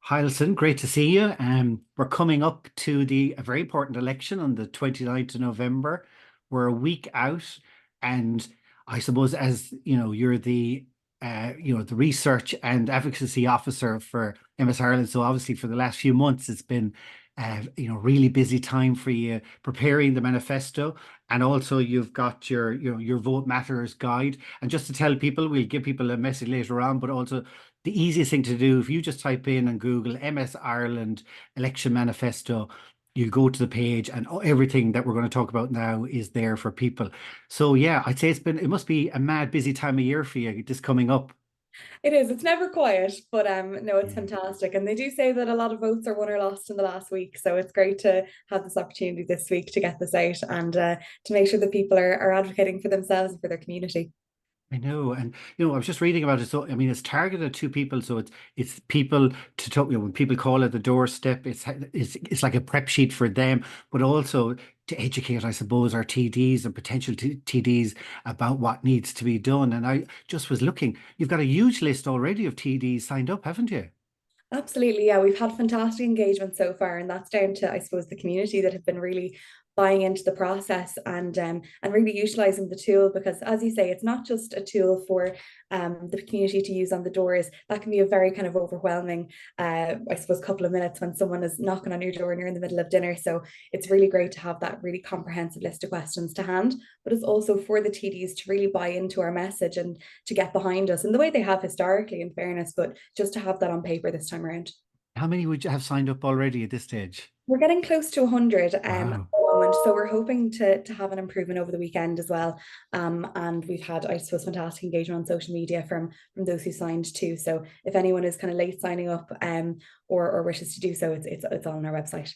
Hi, Alison. Great to see you. We're coming up to a very important election on the 29th of November. We're a week out, and I suppose as you know, you're the research and advocacy officer for MS Ireland. So obviously, for the last few months, it's been really busy time for you preparing the manifesto, and also you've got your Vote Matters guide. And just to tell people, we'll give people a message later on, but also the easiest thing to do, if you just type in and Google MS Ireland election manifesto, you go to the page and everything that we're going to talk about now is there for people. So yeah, I'd say it must be a mad busy time of year for you this coming up. It is. It's never quiet, but no, it's Yeah. fantastic. And they do say that a lot of votes are won or lost in the last week. So it's great to have this opportunity this week to get this out and to make sure that people are advocating for themselves and for their community. I know, and I was just reading about it. So, I mean, it's targeted to people. So it's people to talk. When people call at the doorstep, it's like a prep sheet for them, but also to educate, I suppose, our TDs and potential TDs about what needs to be done. And I just was looking. You've got a huge list already of TDs signed up, haven't you? Absolutely, yeah. We've had fantastic engagement so far, and that's down to, I suppose, the community that have been really buying into the process and really utilizing the tool because, as you say, it's not just a tool for the community to use on the doors. That can be a very kind of overwhelming, I suppose, couple of minutes when someone is knocking on your door and you're in the middle of dinner. So it's really great to have that really comprehensive list of questions to hand, but it's also for the TDs to really buy into our message and to get behind us in the way they have historically, in fairness, but just to have that on paper this time around. How many would you have signed up already at this stage? We're getting close to 100 at Wow. the moment, so we're hoping to have an improvement over the weekend as well. And we've had, I suppose, fantastic engagement on social media from those who signed too. So if anyone is kind of late signing up or wishes to do so, it's all on our website.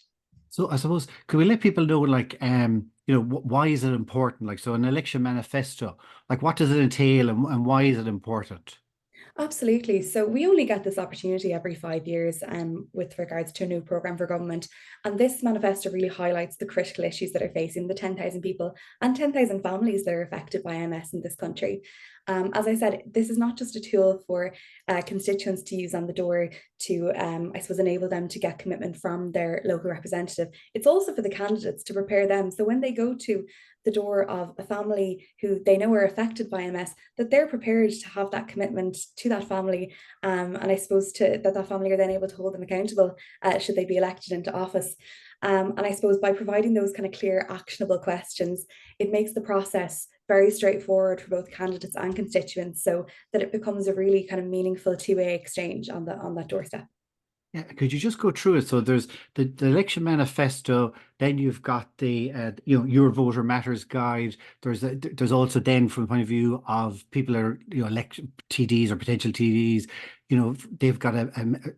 So I suppose could we let people know like why is it important? Like so an election manifesto, like what does it entail and why is it important? Absolutely. So we only get this opportunity every 5 years with regards to a new programme for government. And this manifesto really highlights the critical issues that are facing the 10,000 people and 10,000 families that are affected by MS in this country. As I said, this is not just a tool for constituents to use on the door to, I suppose, enable them to get commitment from their local representative. It's also for the candidates to prepare them. So when they go to the door of a family who they know are affected by MS, that they're prepared to have that commitment to that family, and I suppose that family are then able to hold them accountable should they be elected into office. And I suppose by providing those kind of clear, actionable questions, it makes the process very straightforward for both candidates and constituents, so that it becomes a really kind of meaningful two-way exchange on that doorstep. Yeah, could you just go through it? So there's the election manifesto, then you've got the your voter matters guide. There's also then from the point of view of people that are election TDs or potential TDs, they've got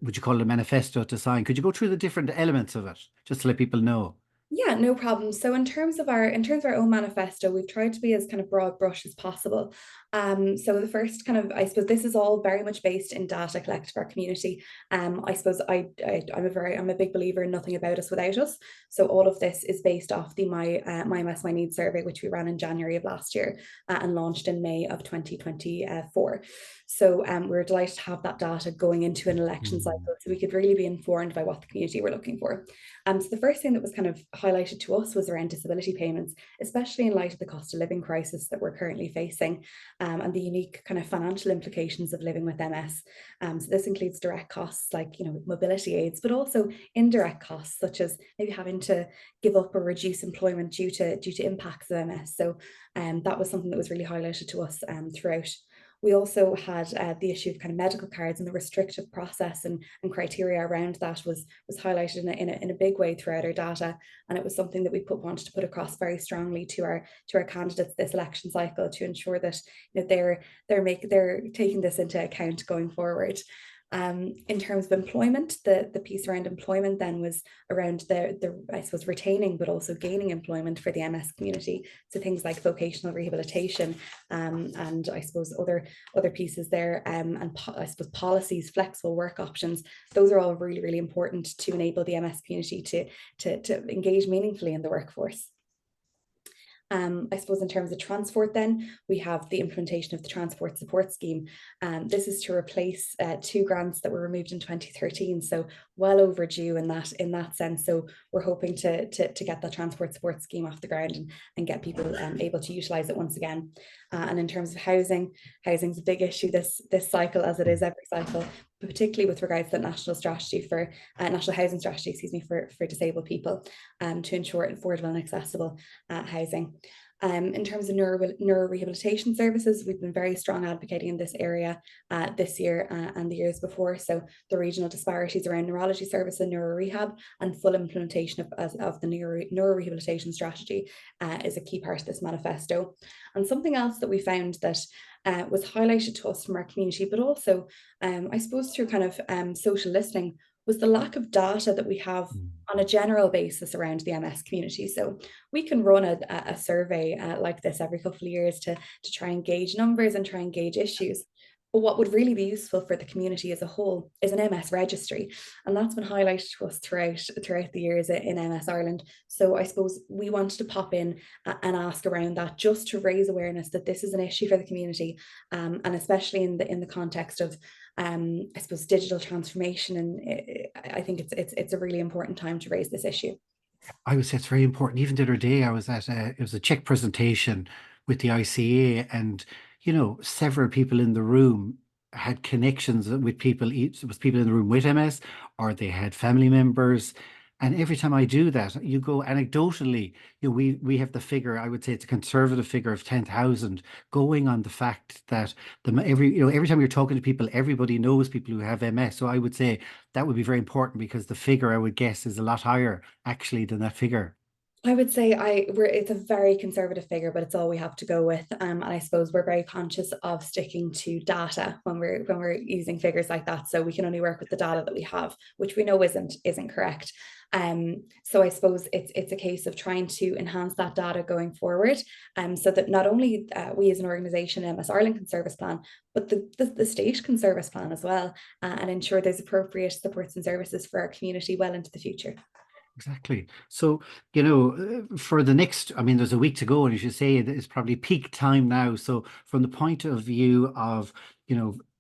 would you call it a manifesto to sign? Could you go through the different elements of it just to let people know? Yeah, no problem. So in terms of our own manifesto, we've tried to be as kind of broad brush as possible. So the first kind of, I suppose, this is all very much based in data collected for our community. I suppose I'm a big believer in nothing about us without us. So all of this is based off the My MS My Needs survey, which we ran in January of last year and launched in May of 2024. So we're delighted to have that data going into an election cycle, Hmm. so we could really be informed by what the community were looking for. So the first thing that was kind of highlighted to us was around disability payments, especially in light of the cost of living crisis that we're currently facing, and the unique kind of financial implications of living with MS. So this includes direct costs like mobility aids, but also indirect costs such as maybe having to give up or reduce employment due to impacts of MS. So that was something that was really highlighted to us throughout. We also had the issue of kind of medical cards, and the restrictive process and criteria around that was highlighted in a big way throughout our data. And it was something that we wanted to put across very strongly to our candidates this election cycle to ensure that they're taking this into account going forward. In terms of employment, the piece around employment then was around the I suppose retaining but also gaining employment for the MS community. So things like vocational rehabilitation, and I suppose other pieces there, I suppose policies, flexible work options. Those are all really really important to enable the MS community to engage meaningfully in the workforce. I suppose in terms of transport, then we have the implementation of the transport support scheme. This is to replace two grants that were removed in 2013, so well overdue in that sense. So we're hoping to get that transport support scheme off the ground and get people able to utilize it once again. And in terms of housing's a big issue this cycle, as it is every cycle, particularly with regards to the national strategy for national housing strategy, excuse me, for disabled people, to ensure affordable and accessible housing. In terms of neurorehabilitation services, we've been very strong advocating in this area this year and the years before. So the regional disparities around neurology service and neurorehab and full implementation of the neurorehabilitation strategy is a key part of this manifesto. And something else that we found that was highlighted to us from our community, but also I suppose through kind of social listening, was the lack of data that we have on a general basis around the MS community. So we can run a survey like this every couple of years to try and gauge numbers and try and gauge issues. But what would really be useful for the community as a whole is an MS registry. And that's been highlighted to us throughout the years in MS Ireland. So I suppose we wanted to pop in and ask around that, just to raise awareness that this is an issue for the community, and especially in the context of I suppose digital transformation. And I think it's a really important time to raise this issue. I would say it's very important. Even the other day, I was at it was a Czech presentation with the ICA, and several people in the room had connections with people. It was people in the room with MS, or they had family members. And every time I do that, you go anecdotally. We have the figure. I would say it's a conservative figure of 10,000, going on the fact that every time you're talking to people, everybody knows people who have MS. So I would say that would be very important, because the figure, I would guess, is a lot higher actually than that figure. I would say it's a very conservative figure, but it's all we have to go with. And I suppose we're very conscious of sticking to data when we're using figures like that. So we can only work with the data that we have, which we know isn't correct. So I suppose it's a case of trying to enhance that data going forward, so that not only we as an organisation, MS Ireland, can service plan, but the state can service plan as well, and ensure there's appropriate supports and services for our community well into the future. Exactly. So, for the next, I mean, there's a week to go, and as you say, it's probably peak time now. So, from the point of view of,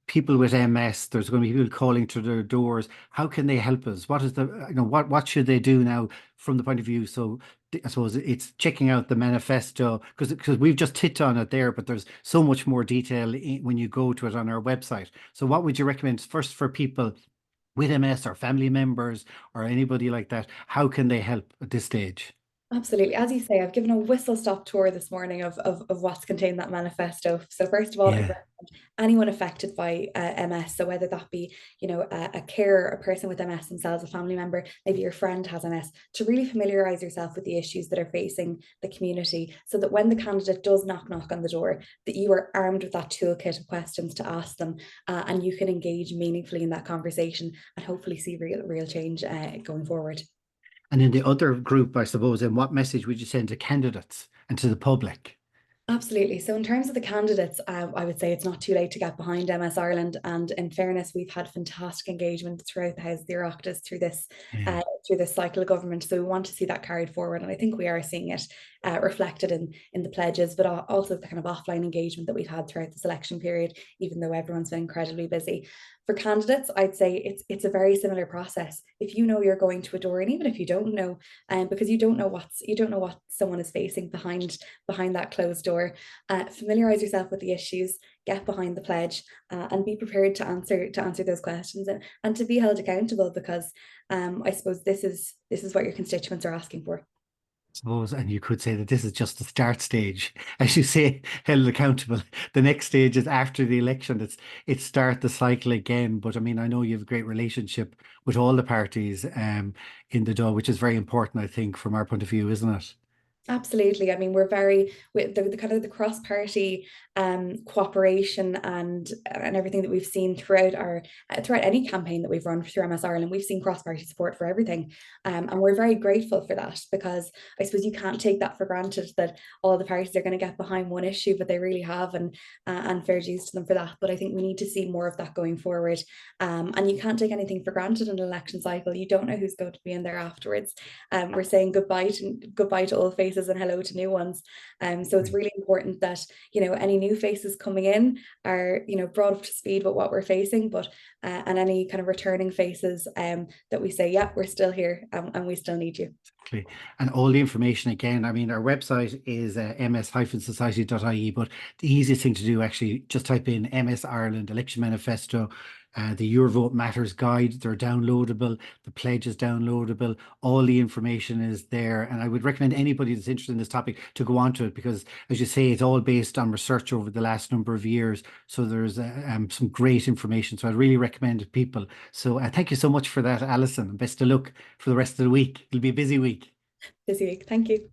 people with MS, there's going to be people calling to their doors. How can they help us? What is what should they do now from the point of view? So, I suppose it's checking out the manifesto, because we've just hit on it there, but there's so much more detail when you go to it on our website. So, what would you recommend first for people with MS or family members or anybody like that? How can they help at this stage? Absolutely. As you say, I've given a whistle stop tour this morning of what's contained in that manifesto. So first of all, I'd Yeah. recommend anyone affected by MS. So whether that be, a carer, a person with MS themselves, a family member, maybe your friend has MS, to really familiarize yourself with the issues that are facing the community, so that when the candidate does knock on the door, that you are armed with that toolkit of questions to ask them, and you can engage meaningfully in that conversation and hopefully see real change going forward. And in the other group, I suppose, then what message would you send to candidates and to the public? Absolutely. So, in terms of the candidates, I would say it's not too late to get behind MS Ireland. And in fairness, we've had fantastic engagement throughout the House of the Oireachtas Yeah. through this cycle of government. So, we want to see that carried forward, and I think we are seeing it reflected in the pledges, but also the kind of offline engagement that we've had throughout this election period, even though everyone's been incredibly busy. For candidates, I'd say it's a very similar process. If you know you're going to a door, and even if you don't know, because you don't know what someone is facing behind that closed door, familiarize yourself with the issues, get behind the pledge, and be prepared to answer those questions, and to be held accountable, because I suppose this is what your constituents are asking for. Suppose, and you could say that this is just the start stage, as you say, held accountable. The next stage is after the election. It's start the cycle again. But I mean, I know you have a great relationship with all the parties in the Dáil, which is very important, I think, from our point of view, isn't it? Absolutely. I mean, we're very with the kind of the cross-party cooperation and everything that we've seen throughout any campaign that we've run through MS Ireland. We've seen cross-party support for everything, and we're very grateful for that, because I suppose you can't take that for granted that all the parties are going to get behind one issue, but they really have, and fair dues to them for that. But I think we need to see more of that going forward, and you can't take anything for granted in an election cycle. You don't know who's going to be in there afterwards. We're saying goodbye to old faces faces and hello to new ones. So it's really important that, any new faces coming in are, brought up to speed with what we're facing, but and any kind of returning faces that we say, yeah, we're still here, and we still need you. Exactly. And all the information again, I mean, our website is ms-society.ie, but the easiest thing to do actually just type in MS Ireland Election Manifesto, the Your Vote Matters guide. They're downloadable. The pledge is downloadable. All the information is there. And I would recommend anybody that's interested in this topic to go onto it because, as you say, it's all based on research over the last number of years. So there's some great information. So I'd really recommend it, people. So thank you so much for that, Alison. And best of luck for the rest of the week. It'll be a busy week. Busy week. Thank you.